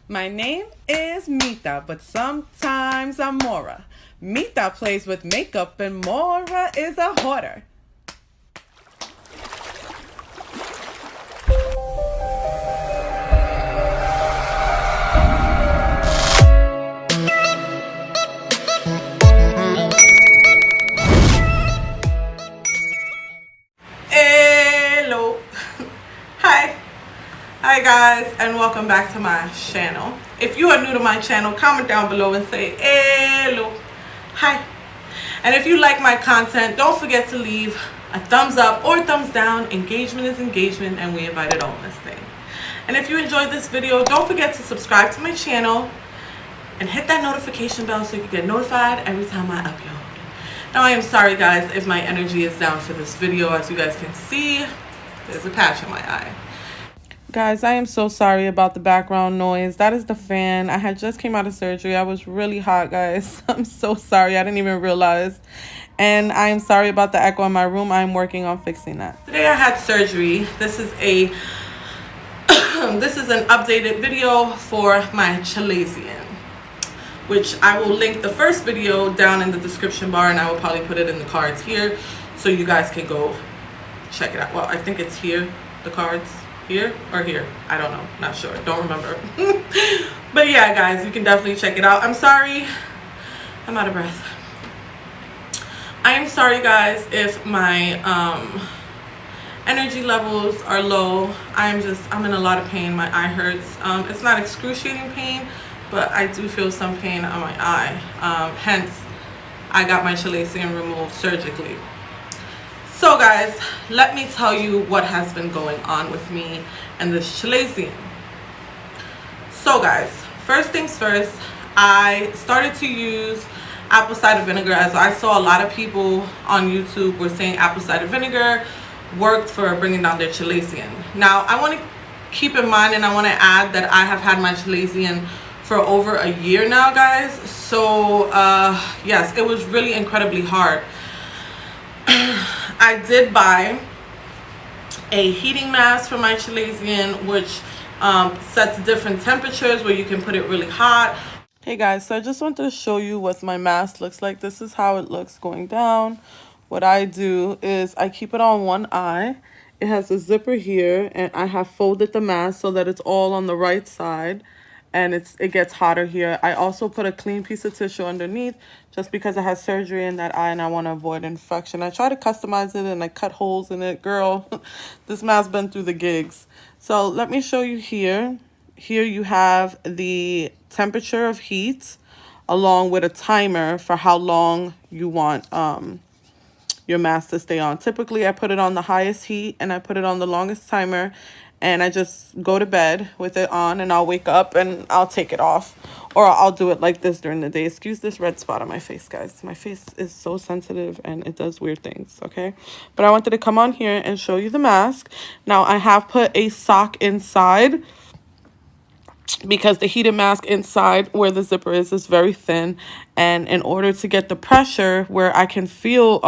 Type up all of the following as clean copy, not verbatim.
My name is Mita, but sometimes I'm Mora. Mita plays with makeup and Mora is a hoarder. Hello. Hi guys, and welcome back to my channel. If you are new to my channel, comment down below and say hello. Hi. And if you like my content, don't forget to leave a thumbs up or thumbs down. Engagement is engagement, and we invite it all in this thing. And if you enjoyed this video, don't forget to subscribe to my channel and hit that notification bell so you can get notified every time I upload. Now, I am sorry guys if my energy is down for this video. As you guys can see, there's a patch on my eye. Guys, I am so sorry about the background noise. That is the fan. I had just came out of surgery. I was really hot, guys. I'm so sorry. I didn't even realize. And I am sorry about the echo in my room. I'm working on fixing that. Today I had surgery. This is a this is an updated video for my Chalazion, which I will link the first video down in the description bar, and I will probably put it in the cards here so you guys can go check it out. Well, I think it's here, the cards. Here or here, I don't know, not sure, don't remember. But yeah guys, you can definitely check it out. I'm sorry, I'm out of breath. I am sorry guys if my energy levels are low. I'm in a lot of pain. My eye hurts. It's not excruciating pain, but I do feel some pain on my eye. Hence I got my Chalazion removed surgically. So guys, let me tell you what has been going on with me and this Chalazion. So guys, first things first, I started to use apple cider vinegar, as I saw a lot of people on YouTube were saying apple cider vinegar worked for bringing down their Chalazion. Now, I want to keep in mind, and I want to add that I have had my Chalazion for over a year now, guys. So yes, it was really incredibly hard. I did buy a heating mask for my Chalazion, which sets different temperatures where you can put it really hot. Hey guys, so I just wanted to show you what my mask looks like. This is how it looks going down. What I do is I keep it on one eye. It has a zipper here, and I have folded the mask so that it's all on the right side, and it gets hotter here. I also put a clean piece of tissue underneath just because I had surgery in that eye and I want to avoid infection. I try to customize it and I cut holes in it. Girl, this mask been through the gigs. So let me show you here. Here you have the temperature of heat along with a timer for how long you want your mask to stay on. Typically, I put it on the highest heat and I put it on the longest timer, and I just go to bed with it on, and I'll wake up and I'll take it off, or I'll do it like this during the day. Excuse this red spot on my face, guys. My face is so sensitive and it does weird things, okay? But I wanted to come on here and show you the mask. Now, I have put a sock inside because the heated mask inside where the zipper is very thin, and in order to get the pressure where I can feel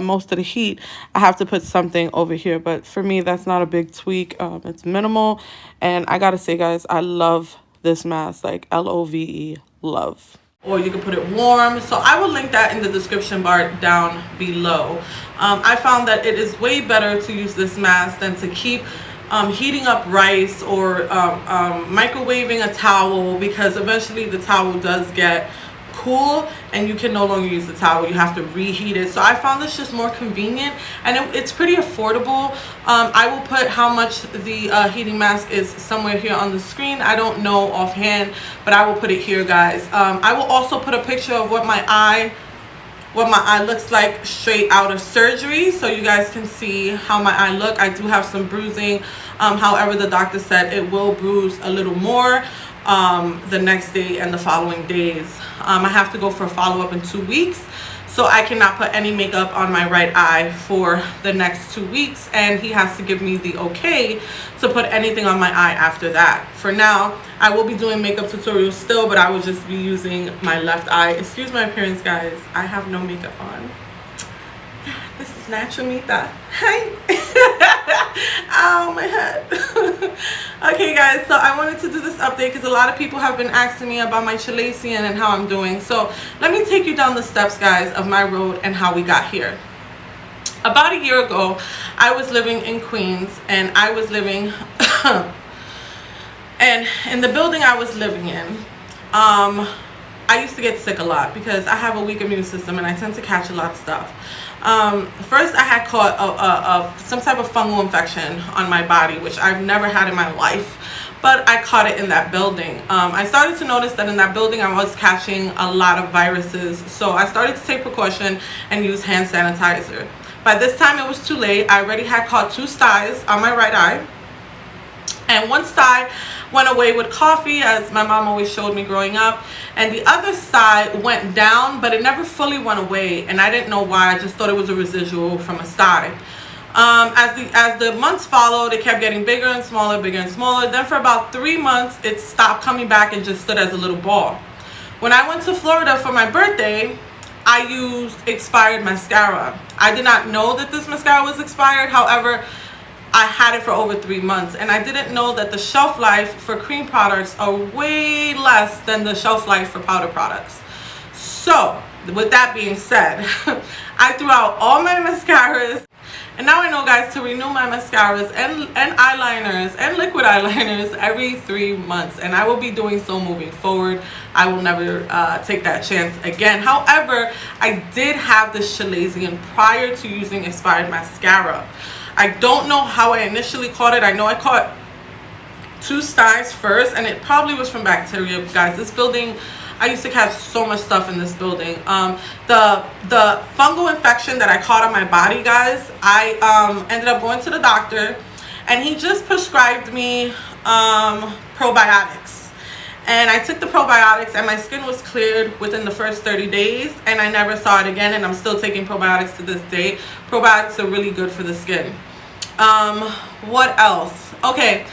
most of the heat, I have to put something over here. But for me, that's not a big tweak. It's minimal, and I gotta say guys, I love this mask, like LOVE, love. Or you can put it warm, so I will link that in the description bar down below. I found that it is way better to use this mask than to keep heating up rice or microwaving a towel, because eventually the towel does get cool and you can no longer use the towel. You have to reheat it. So I found this just more convenient, and it's pretty affordable. I will put how much the heating mask is somewhere here on the screen. I don't know offhand, but I will put it here, guys. I will also put a picture of what my eye looks like straight out of surgery, so you guys can see how my eye look. I do have some bruising. However, the doctor said it will bruise a little more the next day and the following days. I have to go for a follow-up in 2 weeks, so I cannot put any makeup on my right eye for the next 2 weeks, and he has to give me the okay to put anything on my eye after that. For now, I will be doing makeup tutorials still, but I will just be using my left eye. Excuse my appearance, guys. I have no makeup on. This is natural Mita. Hi. Ow, my head. Okay guys, so I wanted to do this update because a lot of people have been asking me about my Chalazion and how I'm doing. So let me take you down the steps, guys, of my road and how we got here. About a year ago, I was living in Queens, and I was living and in the building I was living in, I used to get sick a lot because I have a weak immune system and I tend to catch a lot of stuff. First, I had caught some type of fungal infection on my body, which I've never had in my life, but I caught it in that building. I started to notice that in that building I was catching a lot of viruses, so I started to take precaution and use hand sanitizer. By this time it was too late. I already had caught 2 styes on my right eye, and 1 stye went away with coffee, as my mom always showed me growing up, and the other side went down, but it never fully went away, and I didn't know why. I just thought it was a residual from a stye. As the months followed, it kept getting bigger and smaller, bigger and smaller. Then for about 3 months it stopped coming back and just stood as a little ball. When I went to Florida for my birthday, I used expired mascara. I did not know that this mascara was expired. However, I had it for over 3 months, and I didn't know that the shelf life for cream products are way less than the shelf life for powder products. So with that being said, I threw out all my mascaras, and now I know, guys, to renew my mascaras and eyeliners and liquid eyeliners every 3 months, and I will be doing so moving forward. I will never take that chance again. However, I did have this Chalazion prior to using expired mascara. I don't know how I initially caught it. I know I caught 2 styes first, and it probably was from bacteria, guys. This building, I used to catch so much stuff in this building. The fungal infection that I caught on my body, guys, I ended up going to the doctor, and he just prescribed me probiotics. And I took the probiotics, and my skin was cleared within the first 30 days, and I never saw it again, and I'm still taking probiotics to this day. Probiotics are really good for the skin. What else? Okay,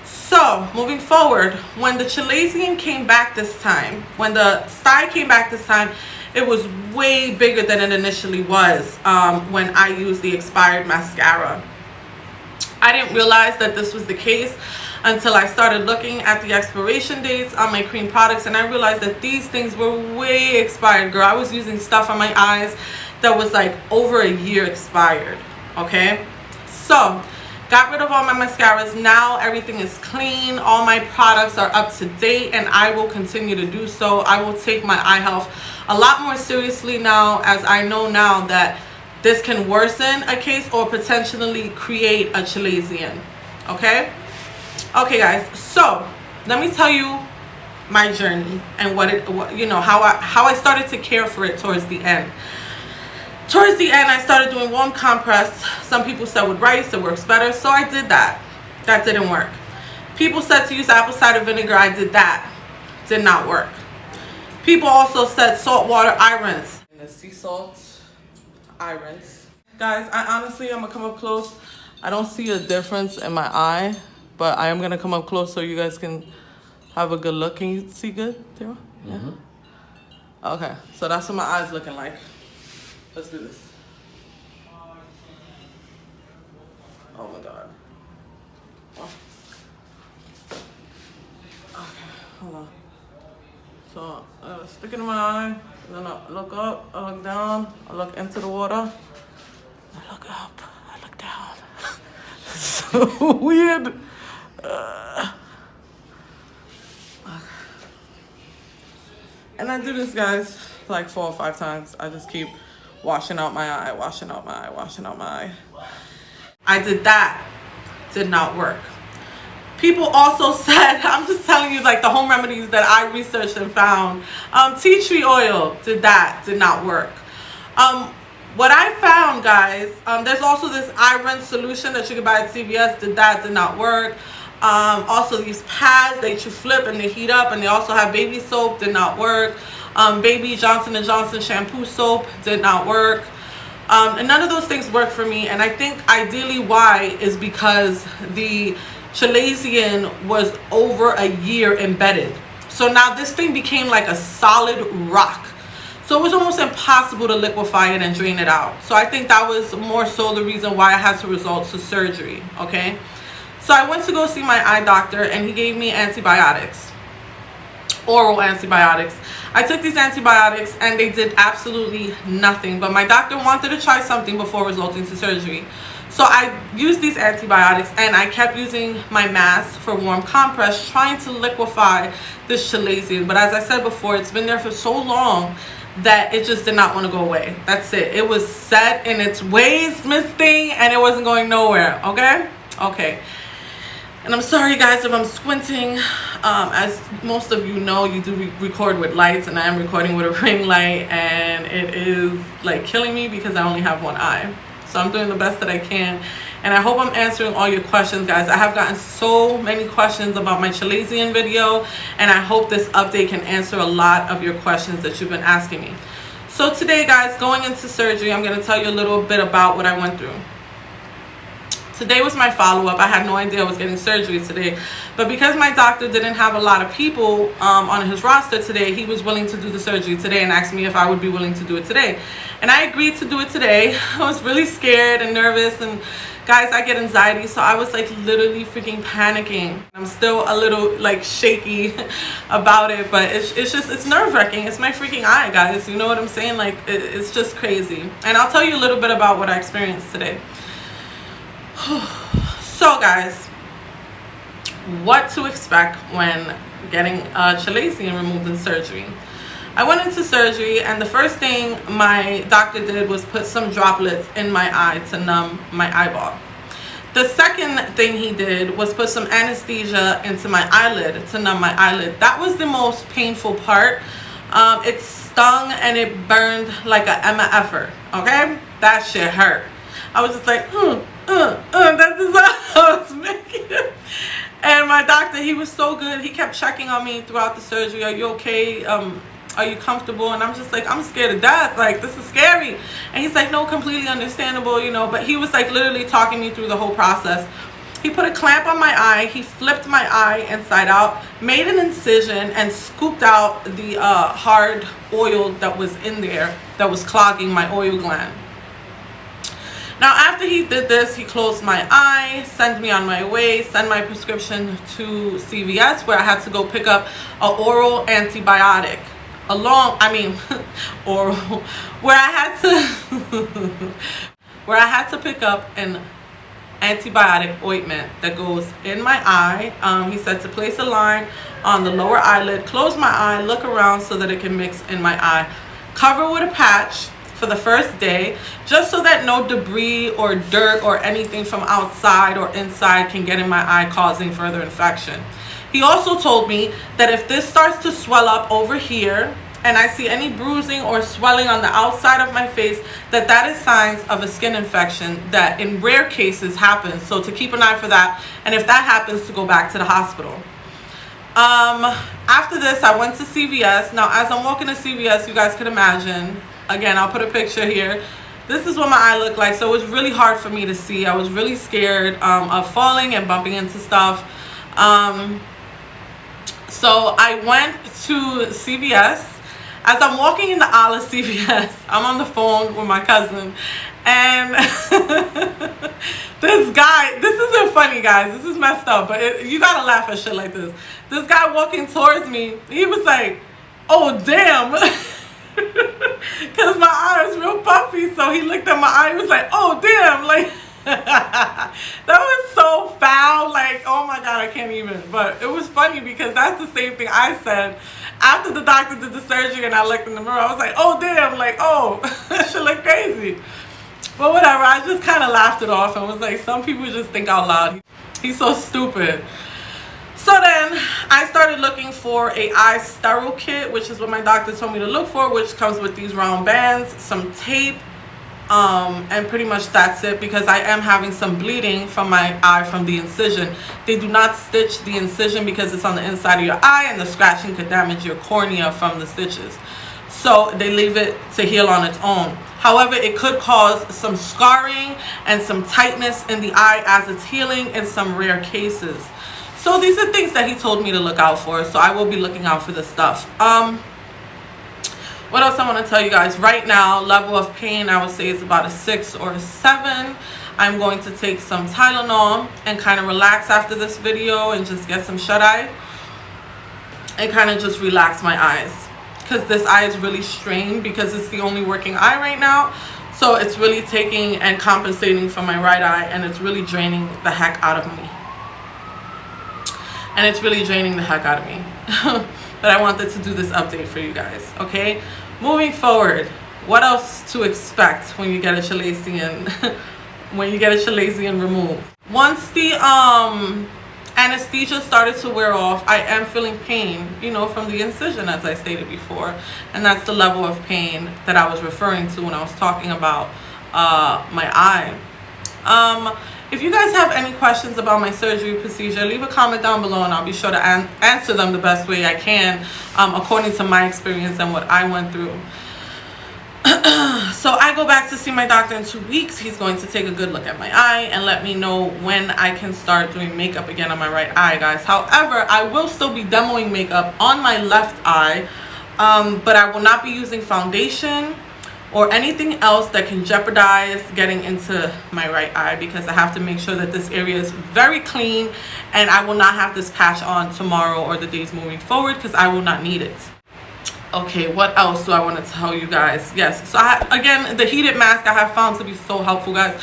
so moving forward, when the Chalazion came back this time, when the stye came back this time, it was way bigger than it initially was when I used the expired mascara. I didn't realize that this was the case until I started looking at the expiration dates on my cream products, and I realized that these things were way expired, girl. I was using stuff on my eyes that was like over a year expired. Okay, so got rid of all my mascaras. Now everything is clean. All my products are up to date, and I will continue to do so. I will take my eye health a lot more seriously now, as I know now that this can worsen a case or potentially create a Chalazion. Okay, guys, so let me tell you my journey and how I started to care for it towards the end. Towards the end, I started doing warm compress. Some people said with rice it works better, so I did that. That didn't work. People said to use apple cider vinegar. I did that. Did not work. People also said salt water eye rinse. And the sea salt eye rinse. Guys, I'm gonna come up close. I don't see a difference in my eye, but I am gonna come up close so you guys can have a good look. Can you see good, Tara? Yeah. Mm-hmm. Okay, so that's what my eyes looking like. Let's do this. Oh my God. Oh. Okay, hold on. So I stick it in my eye, then I look up, I look down, I look into the water, I look up, I look down. So weird. Okay. And I do this, guys, like 4 or 5 times. I just keep washing out my eye, washing out my eye, washing out my eye. I did that. Did not work. People also said, I'm just telling you, like, the home remedies that I researched and found. Tea tree oil, did that. Did not work. What I found, guys, there's also this eye rinse solution that you can buy at CVS. Did that. Did not work. Also these pads that you flip and they heat up, and they also have baby soap. Did not work. Baby Johnson & Johnson shampoo soap. Did not work. And none of those things work for me. And I think ideally why is because the Chalazion was over a year embedded. So now this thing became like a solid rock. So it was almost impossible to liquefy it and drain it out. So I think that was more so the reason why I had to resort to surgery. Okay. So I went to go see my eye doctor, and he gave me antibiotics, oral antibiotics. I took these antibiotics and they did absolutely nothing, but my doctor wanted to try something before resulting to surgery. So I used these antibiotics, and I kept using my mask for warm compress, trying to liquefy this chalazion. But as I said before, it's been there for so long that it just did not want to go away. That's it. It was set in its ways, Miss Thing, and it wasn't going nowhere. Okay. And I'm sorry, guys, if I'm squinting. As most of you know, you do record with lights, and I am recording with a ring light, and it is like killing me because I only have one eye. So I'm doing the best that I can, and I hope I'm answering all your questions, guys. I have gotten so many questions about my Chalazion video, and I hope this update can answer a lot of your questions that you've been asking me. So today, guys, going into surgery, I'm going to tell you a little bit about what I went through. Today was my follow-up. I had no idea I was getting surgery today, but because my doctor didn't have a lot of people on his roster today, he was willing to do the surgery today and asked me if I would be willing to do it today. And I agreed to do it today. I was really scared and nervous, and guys, I get anxiety, so I was like literally freaking panicking. I'm still a little like shaky about it, but it's nerve-wracking. It's my freaking eye, guys. You know what I'm saying? Like it's just crazy. And I'll tell you a little bit about what I experienced today. So guys, what to expect when getting Chalazion removed in surgery. I went into surgery, and the first thing my doctor did was put some droplets in my eye to numb my eyeball. The second thing he did was put some anesthesia into my eyelid to numb my eyelid. That was the most painful part. It stung and it burned like a MF'er, okay? That shit hurt. I was just like, that is how I was making it. And my doctor, he was so good. He kept checking on me throughout the surgery. Are you okay? Are you comfortable? And I'm just like, I'm scared to death. Like, this is scary. And he's like, no, completely understandable, you know. But he was like literally talking me through the whole process. He put a clamp on my eye. He flipped my eye inside out, made an incision, and scooped out the hard oil that was in there that was clogging my oil gland. Now, after he did this, he closed my eye, sent me on my way, sent my prescription to CVS, where I had to go pick up an oral antibiotic. Oral, where I had to pick up an antibiotic ointment that goes in my eye. He said to place a line on the lower eyelid, close my eye, look around so that it can mix in my eye, cover with a patch for the first day, just so that no debris or dirt or anything from outside or inside can get in my eye, causing further infection. He also told me that if this starts to swell up over here and I see any bruising or swelling on the outside of my face, that is signs of a skin infection that in rare cases happens. So to keep an eye for that, and if that happens, to go back to the hospital. After this, I went to CVS. Now, as I'm walking to CVS, you guys could imagine, again, I'll put a picture here. This is what my eye looked like. So it was really hard for me to see. I was really scared of falling and bumping into stuff. So I went to CVS. As I'm walking in the aisle of CVS, I'm on the phone with my cousin. And this guy, this isn't funny, guys. This is messed up. But you got to laugh at shit like this. This guy walking towards me, he was like, oh, damn. Because my eye was real puffy, so he looked at my eye and was like, oh damn, like that was so foul, like, oh my god, I can't even. But it was funny because that's the same thing I said after the doctor did the surgery, and I looked in the mirror. I was like, oh damn, like, oh, that shit look crazy. But whatever, I just kind of laughed it off and was like, some people just think out loud. He's so stupid. So then I started looking for a eye sterile kit, which is what my doctor told me to look for, which comes with these round bands, some tape, and pretty much that's it, because I am having some bleeding from my eye from the incision. They do not stitch the incision because it's on the inside of your eye, and the scratching could damage your cornea from the stitches. So they leave it to heal on its own. However, it could cause some scarring and some tightness in the eye as it's healing in some rare cases. So these are things that he told me to look out for. So I will be looking out for this stuff. What else I want to tell you guys? Right now, level of pain, I would say, is about a 6 or a 7. I'm going to take some Tylenol and kind of relax after this video and just get some shut-eye and kind of just relax my eyes, because this eye is really strained because it's the only working eye right now. So it's really taking and compensating for my right eye, and it's really draining the heck out of me. But I wanted to do this update for you guys, okay? Moving forward, what else to expect when you get a Chalazion removed? Once the anesthesia started to wear off, I am feeling pain, you know, from the incision, as I stated before, and that's the level of pain that I was referring to when I was talking about my eye. If you guys have any questions about my surgery procedure, leave a comment down below and I'll be sure to answer them the best way I can, according to my experience and what I went through. So I go back to see my doctor in 2 weeks. He's going to take a good look at my eye and let me know when I can start doing makeup again on my right eye, guys. However, I will still be demoing makeup on my left eye, but I will not be using foundation or anything else that can jeopardize getting into my right eye, because I have to make sure that this area is very clean, and I will not have this patch on tomorrow or the days moving forward, because I will not need it. Okay, what else do I want to tell you guys? Yes, so again, the heated mask I have found to be so helpful, guys.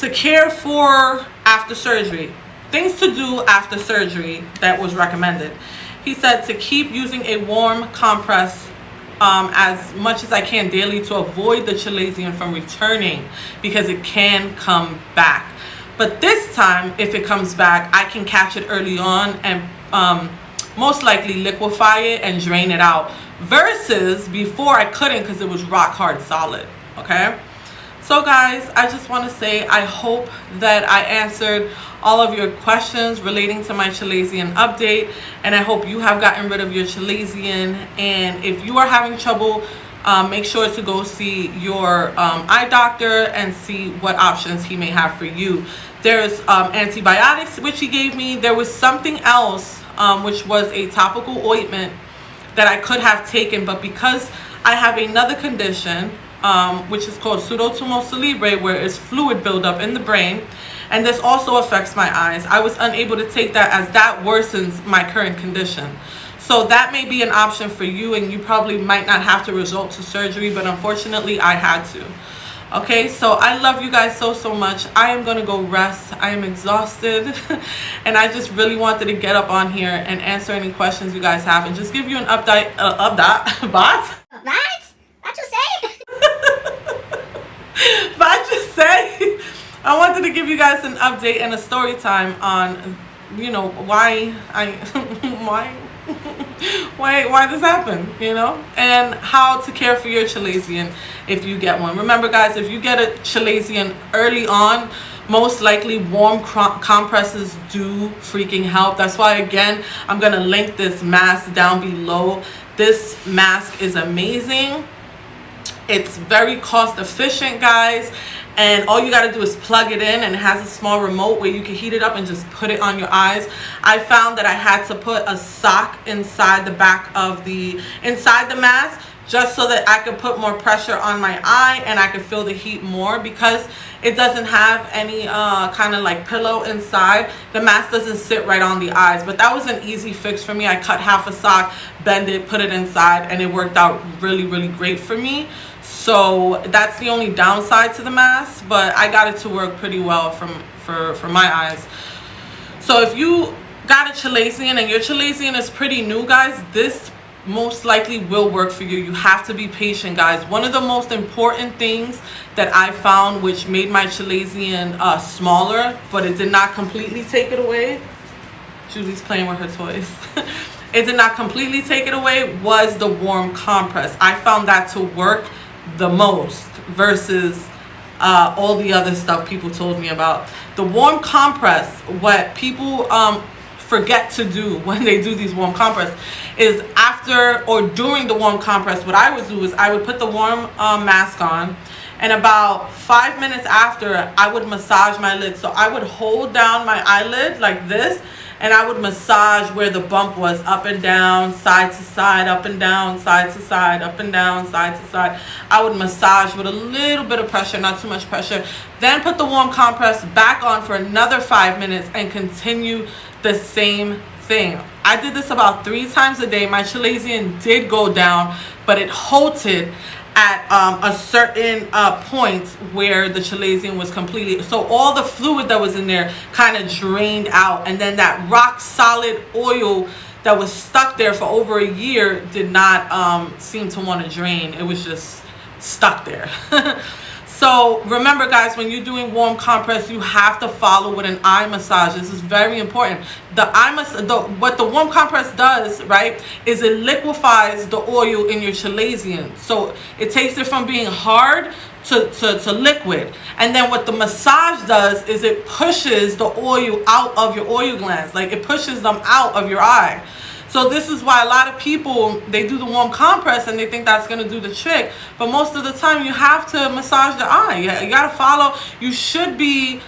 To care for after surgery, things to do after surgery that was recommended. He said to keep using a warm compress as much as I can daily to avoid the Chalazion from returning, because it can come back. But this time, if it comes back, I can catch it early on and most likely liquefy it and drain it out, versus before I couldn't, because it was rock hard solid. Okay, so guys, I just want to say I hope that I answered all of your questions relating to my Chalazion update, and I hope you have gotten rid of your Chalazion. And if you are having trouble, make sure to go see your eye doctor and see what options he may have for you. There's antibiotics, which he gave me. There was something else, which was a topical ointment that I could have taken, but because I have another condition, which is called pseudotumor cerebrae, where it's fluid buildup in the brain, and this also affects my eyes, I was unable to take that, as that worsens my current condition. So that may be an option for you, and you probably might not have to resort to surgery, but unfortunately I had to. Okay, so I love you guys so much. I am going to go rest. I am exhausted and I just really wanted to get up on here and answer any questions you guys have and just give you an update. What? What you say? What you say? I wanted to give you guys an update and a story time on, you know, why why this happened, you know, and how to care for your Chalazion if you get one. Remember, guys, if you get a Chalazion early on, most likely warm compresses do freaking help. That's why, again, I'm gonna link this mask down below. This mask is amazing. It's very cost efficient, guys, and all you got to do is plug it in, and it has a small remote where you can heat it up and just put it on your eyes. I found that I had to put a sock inside the back of the mask, just so that I could put more pressure on my eye and I could feel the heat more, because it doesn't have any kind of like pillow inside. The mask doesn't sit right on the eyes, but that was an easy fix for me. I cut half a sock, bend it, put it inside, and it worked out really great for me. So that's the only downside to the mask, but I got it to work pretty well for my eyes. So if you got a Chalazion and your Chalazion is pretty new, guys, this most likely will work for you. You have to be patient, guys. One of the most important things that I found, which made my Chalazion smaller, but it did not completely take it away. Julie's playing with her toys. It did not completely take it away, was the warm compress. I found that to work the most versus all the other stuff people told me about. The warm compress, what people forget to do when they do these warm compress, is after or during the warm compress, what I would do is I would put the warm mask on, and about 5 minutes after, I would massage my lid. So I would hold down my eyelid like this, and I would massage where the bump was, up and down, side to side, up and down, side to side, up and down, side to side. I would massage with a little bit of pressure, not too much pressure. Then put the warm compress back on for another 5 minutes and continue the same thing. I did this about 3 times a day. My Chalazion did go down, but it halted at a certain point where the Chalazion was completely, so all the fluid that was in there kind of drained out, and then that rock solid oil that was stuck there for over a year did not seem to want to drain. It was just stuck there. So remember, guys, when you're doing warm compress, you have to follow with an eye massage. This is very important. What the warm compress does, right, is it liquefies the oil in your Chalazion. So it takes it from being hard to liquid. And then what the massage does is it pushes the oil out of your oil glands. Like, it pushes them out of your eye. So this is why a lot of people, they do the warm compress and they think that's going to do the trick. But most of the time you have to massage the eye. You got to follow. You should be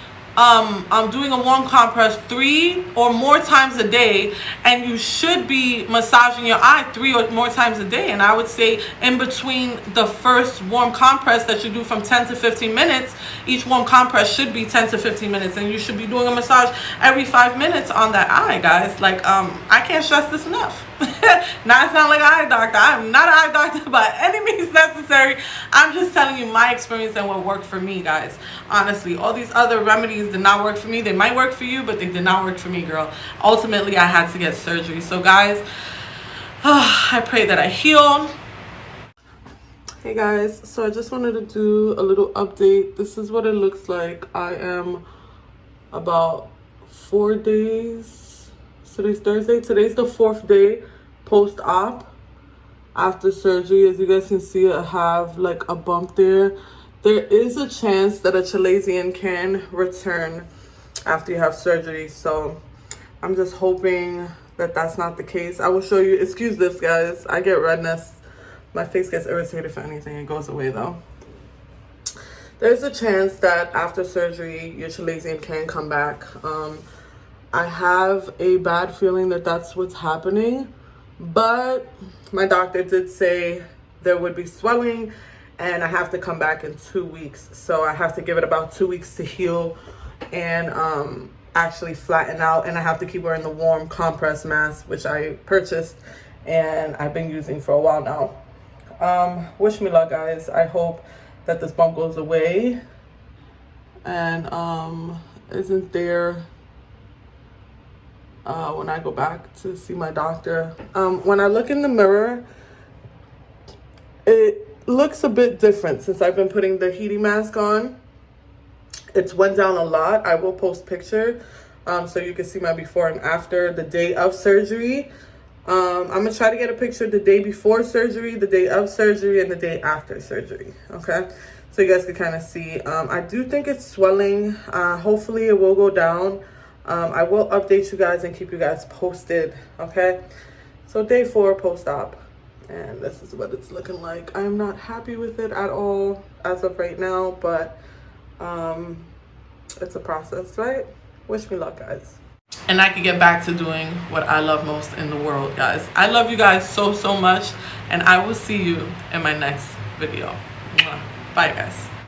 doing a warm compress 3 or more times a day, and you should be massaging your eye 3 or more times a day. And I would say in between the first warm compress that you do from 10 to 15 minutes, each warm compress should be 10 to 15 minutes, and you should be doing a massage every 5 minutes on that eye, guys. Like, I can't stress this enough. Now I sound like an eye doctor. I'm not an eye doctor by any means necessary. I'm just telling you my experience and what worked for me, guys. Honestly, all these other remedies did not work for me. They might work for you, but they did not work for me, girl. Ultimately, I had to get surgery. So, guys, I pray that I heal. Hey, guys. So I just wanted to do a little update. This is what it looks like. I am about 4 days. Today's Thursday. Today's the 4th day post-op after surgery. As you guys can see, I have like a bump there. There is a chance that a Chalazion can return after you have surgery. So I'm just hoping that that's not the case. I will show you. Excuse this, guys. I get redness. My face gets irritated for anything. It goes away though. There's a chance that after surgery, your Chalazion can come back. I have a bad feeling that that's what's happening, but my doctor did say there would be swelling and I have to come back in 2 weeks. So I have to give it about 2 weeks to heal and actually flatten out. And I have to keep wearing the warm compress mask, which I purchased and I've been using for a while now. Wish me luck, guys. I hope that this bump goes away and isn't there when I go back to see my doctor. When I look in the mirror, it looks a bit different since I've been putting the heating mask on. It's went down a lot. I will post picture so you can see my before and after the day of surgery. I'm gonna try to get a picture the day before surgery, the day of surgery, and the day after surgery. Okay, so you guys can kind of see. I do think it's swelling. Hopefully it will go down. I will update you guys and keep you guys posted, okay? So day 4 post-op, and this is what it's looking like. I'm not happy with it at all as of right now, but it's a process, right? Wish me luck, guys. And I can get back to doing what I love most in the world, guys. I love you guys so, so much, and I will see you in my next video. Bye, guys.